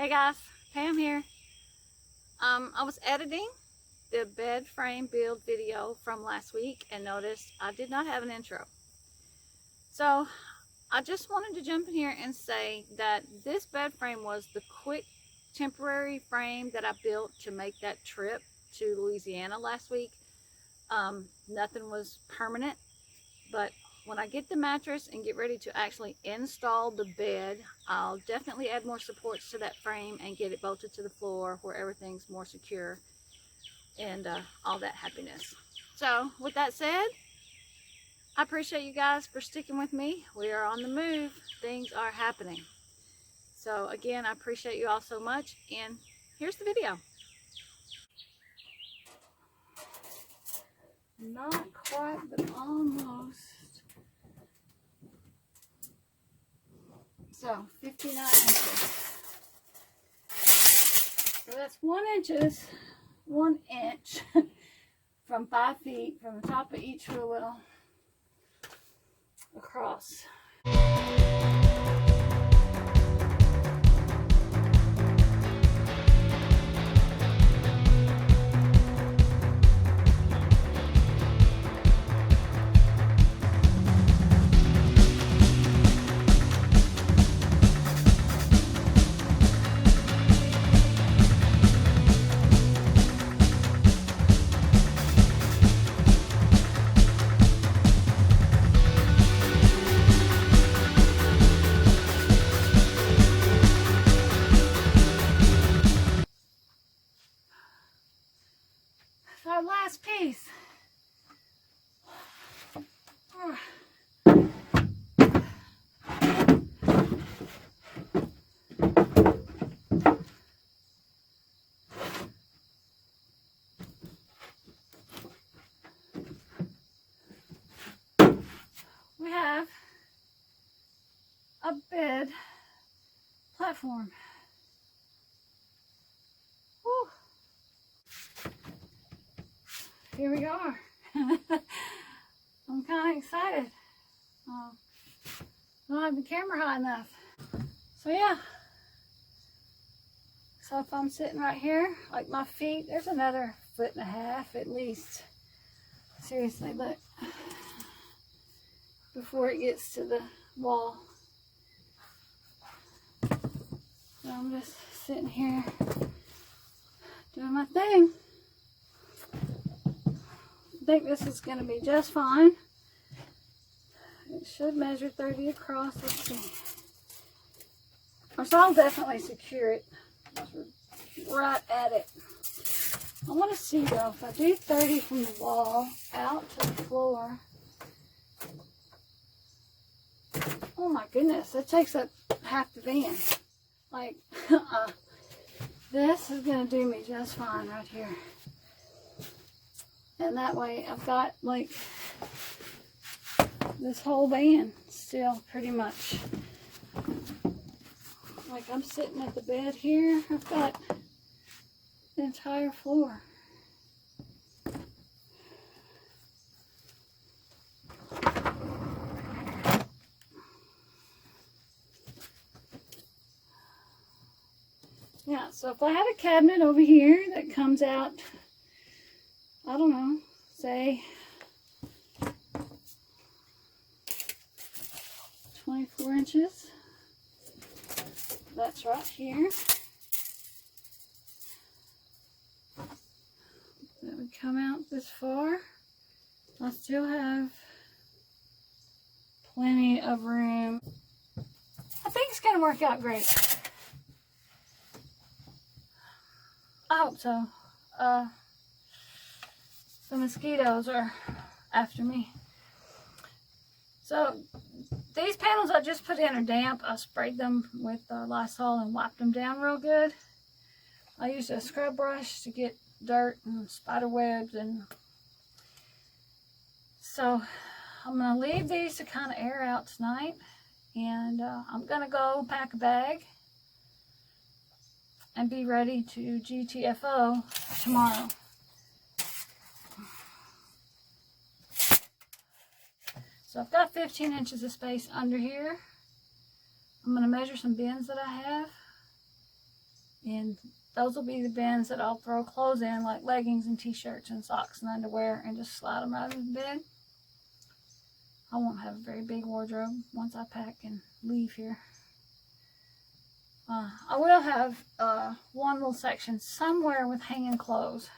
Hey guys, Pam here. I was editing the bed frame build video from last week and noticed I did not have an intro. So I just wanted to jump in here and say that this bed frame was the quick temporary frame that I built to make that trip to Louisiana last week. Nothing was permanent, but when I get the mattress and get ready to actually install the bed, I'll definitely add more supports to that frame and get it bolted to the floor where everything's more secure and all that happiness. So with that said, I appreciate you guys for sticking with me. We are on the move. Things are happening. So again, I appreciate you all so much, and here's the video. Not quite, but almost. So 59 inches. So that's 1 inch from 5 feet from the top of each wheel across. Our last piece. We have a bed platform. Whew. Here we are. I'm kind of excited. I don't have the camera high enough. So yeah. So if I'm sitting right here, like my feet, there's another 1.5 feet at least. Seriously, look. Before it gets to the wall. So I'm just sitting here doing my thing. I think this is going to be just fine. It should measure 30 across. Let's see. So I'll definitely secure it right at it. I want to see though, if I do 30 from the wall out to the floor. Oh my goodness, that takes up half the van. Like, this is going to do me just fine right here. And that way I've got like this whole van still pretty much. Like I'm sitting at the bed here, I've got the entire floor. Yeah, so if I had a cabinet over here that comes out, I don't know, say 24 inches. That's right here. That would come out this far. I still have plenty of room. I think it's going to work out great. I hope so. The mosquitoes are after me. So these panels I just put in are damp. I sprayed them with Lysol and wiped them down real good. I used a scrub brush to get dirt and spider webs, and so I'm going to leave these to kind of air out tonight, and I'm going to go pack a bag and be ready to GTFO tomorrow. So I've got 15 inches of space under here. I'm going to measure some bins that I have. And those will be the bins that I'll throw clothes in, like leggings and t-shirts and socks and underwear, and just slide them out of the bed. I won't have a very big wardrobe once I pack and leave here. I will have one little section somewhere with hanging clothes.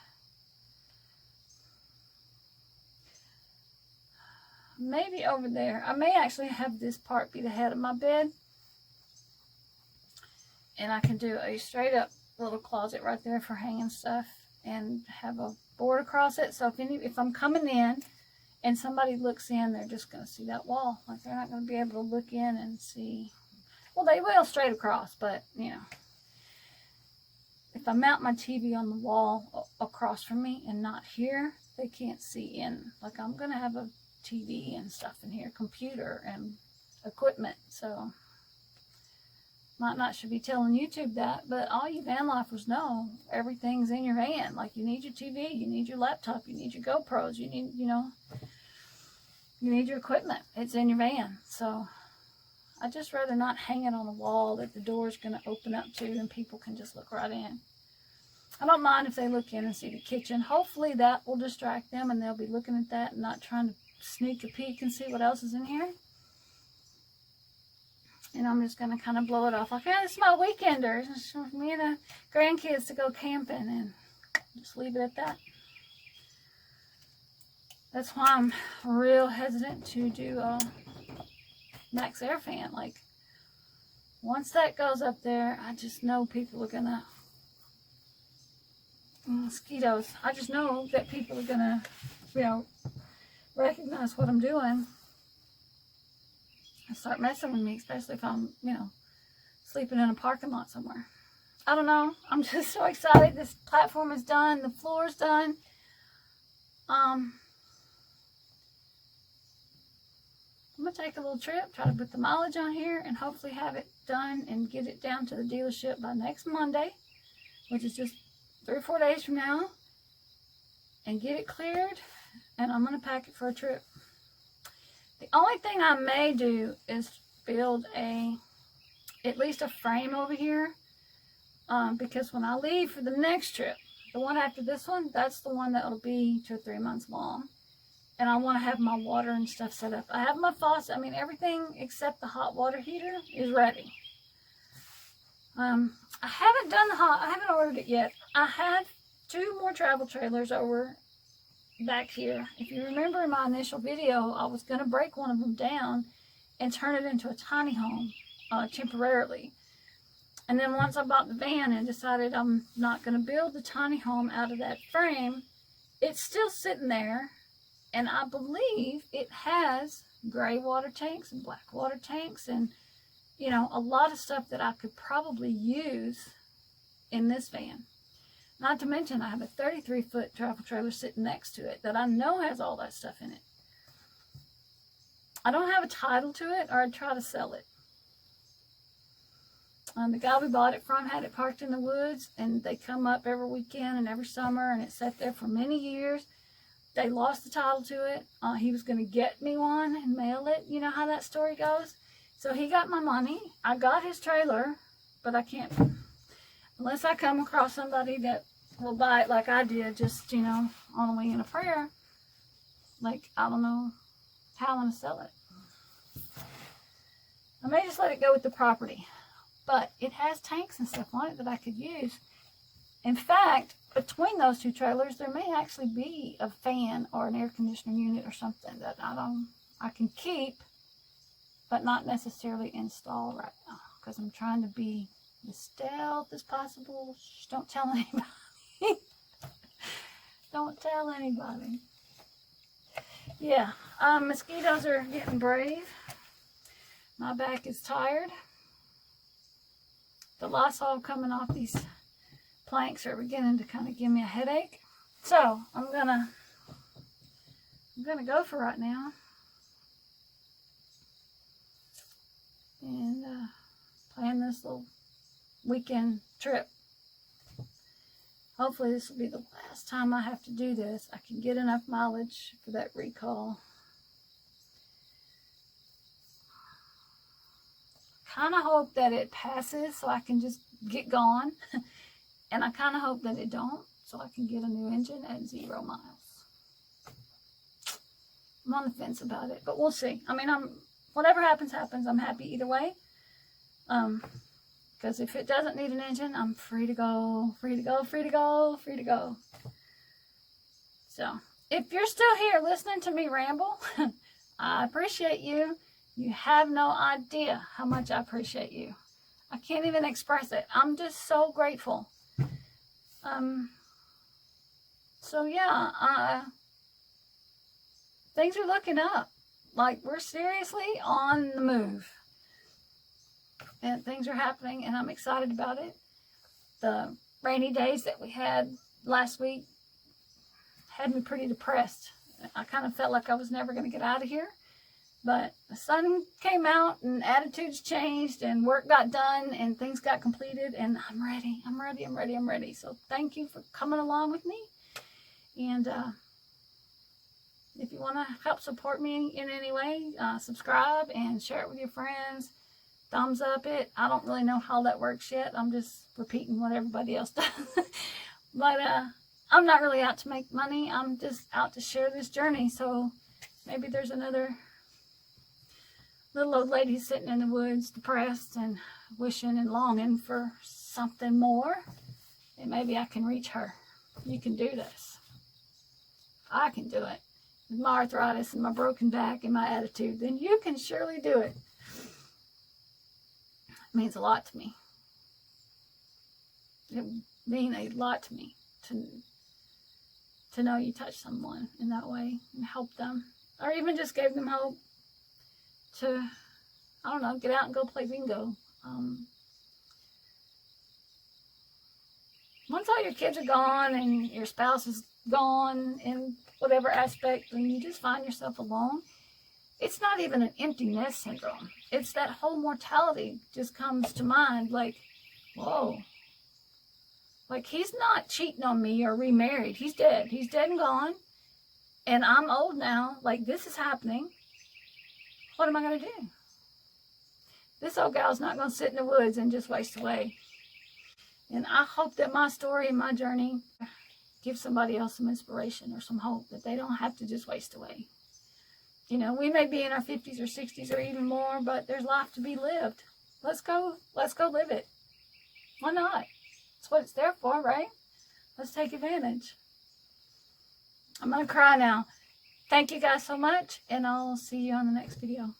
Maybe over there. I may actually have this part be the head of my bed. And I can do a straight up little closet right there for hanging stuff and have a board across it. So if I'm coming in and somebody looks in, they're just going to see that wall. Like, they're not going to be able to look in and see. Well, they will straight across, but, you know, if I mount my TV on the wall across from me and not here, they can't see in. Like, I'm going to have a TV and stuff in here, computer and equipment. So, might not should be telling YouTube that, but all you van lifers know, everything's in your van. Like, you need your TV, you need your laptop, you need your GoPros, you need, you know, you need your equipment. It's in your van. So, I'd just rather not hang it on a wall that the door's going to open up to and people can just look right in. I don't mind if they look in and see the kitchen. Hopefully that will distract them and they'll be looking at that and not trying to sneak a peek and see what else is in here. And I'm just going to kind of blow it off like, hey, this is my weekender. It's for me and the grandkids to go camping, and just leave it at that. That's why I'm real hesitant to do a max air fan. Like, once that goes up there, I just know people are going to, mosquitoes, I just know that people are going to, you know, recognize what I'm doing and start messing with me, especially if I'm, you know, sleeping in a parking lot somewhere. I don't know. I'm just so excited. This platform is done. The floor is done. I'm going to take a little trip, try to put the mileage on here, and hopefully have it done and get it down to the dealership by next Monday, which is just 3 or 4 days from now, and get it cleared, and I'm going to pack it for a trip. The only thing I may do is build at least a frame over here, because when I leave for the next trip, the one after this one, that's the one that will be 2 or 3 months long. And I want to have my water and stuff set up. I have my faucet. I mean, everything except the hot water heater is ready. I haven't done I haven't ordered it yet. I have 2 more travel trailers over back here. If you remember in my initial video, I was going to break one of them down and turn it into a tiny home temporarily. And then once I bought the van and decided I'm not going to build the tiny home out of that frame, it's still sitting there. And I believe it has gray water tanks and black water tanks and, you know, a lot of stuff that I could probably use in this van. Not to mention I have a 33-foot travel trailer sitting next to it that I know has all that stuff in it. I don't have a title to it, or I'd try to sell it. The guy we bought it from had it parked in the woods, and they come up every weekend and every summer, and it sat there for many years. They lost the title to it. He was going to get me one and mail it. You know how that story goes. So he got my money. I got his trailer, but I can't, unless I come across somebody that will buy it like I did, just, you know, on a wing and a prayer. Like, I don't know how I'm going to sell it. I may just let it go with the property. But it has tanks and stuff on it that I could use. In fact, between those 2 trailers, there may actually be a fan or an air conditioning unit or something that I can keep, but not necessarily install right now, because I'm trying to be as stealth as possible. Shh, don't tell anybody. Don't tell anybody. Yeah, mosquitoes are getting brave. My back is tired. The Lysol coming off these planks are beginning to kind of give me a headache. So I'm gonna go for right now and plan this little weekend trip. Hopefully this will be the last time I have to do this. I can get enough mileage for that recall. Kind of hope that it passes so I can just get gone And I kind of hope that it don't, so I can get a new engine at 0 miles. I'm on the fence about it, but we'll see. I mean, whatever happens, happens. I'm happy either way. Because if it doesn't need an engine, I'm free to go, free to go, free to go, free to go. So, if you're still here listening to me ramble, I appreciate you. You have no idea how much I appreciate you. I can't even express it. I'm just so grateful. So yeah, things are looking up. Like, we're seriously on the move. And things are happening, and I'm excited about it. The rainy days that we had last week had me pretty depressed. I kind of felt like I was never going to get out of here. But the sun came out, and attitudes changed, and work got done, and things got completed, and I'm ready. I'm ready. I'm ready. I'm ready. So thank you for coming along with me. And if you want to help support me in any way, subscribe and share it with your friends. Thumbs up it. I don't really know how that works yet. I'm just repeating what everybody else does. But I'm not really out to make money. I'm just out to share this journey. So maybe there's another little old lady sitting in the woods, depressed and wishing and longing for something more. And maybe I can reach her. You can do this. I can do it. With my arthritis and my broken back and my attitude, then you can surely do it. It means a lot to me. It means a lot to me to know you touched someone in that way and help them, or even just gave them hope to, I don't know, get out and go play bingo. Once all your kids are gone and your spouse is gone in whatever aspect, and you just find yourself alone, it's not even an empty nest syndrome. It's that whole mortality just comes to mind, like, whoa. Like, he's not cheating on me or remarried. He's dead. He's dead and gone. And I'm old now. Like, this is happening. What am I going to do? This old gal's not going to sit in the woods and just waste away. And I hope that my story and my journey gives somebody else some inspiration or some hope that they don't have to just waste away. You know, we may be in our 50s or 60s or even more, but there's life to be lived. Let's go live it. Why not? That's what it's there for, right? Let's take advantage. I'm going to cry now. Thank you guys so much, and I'll see you on the next video.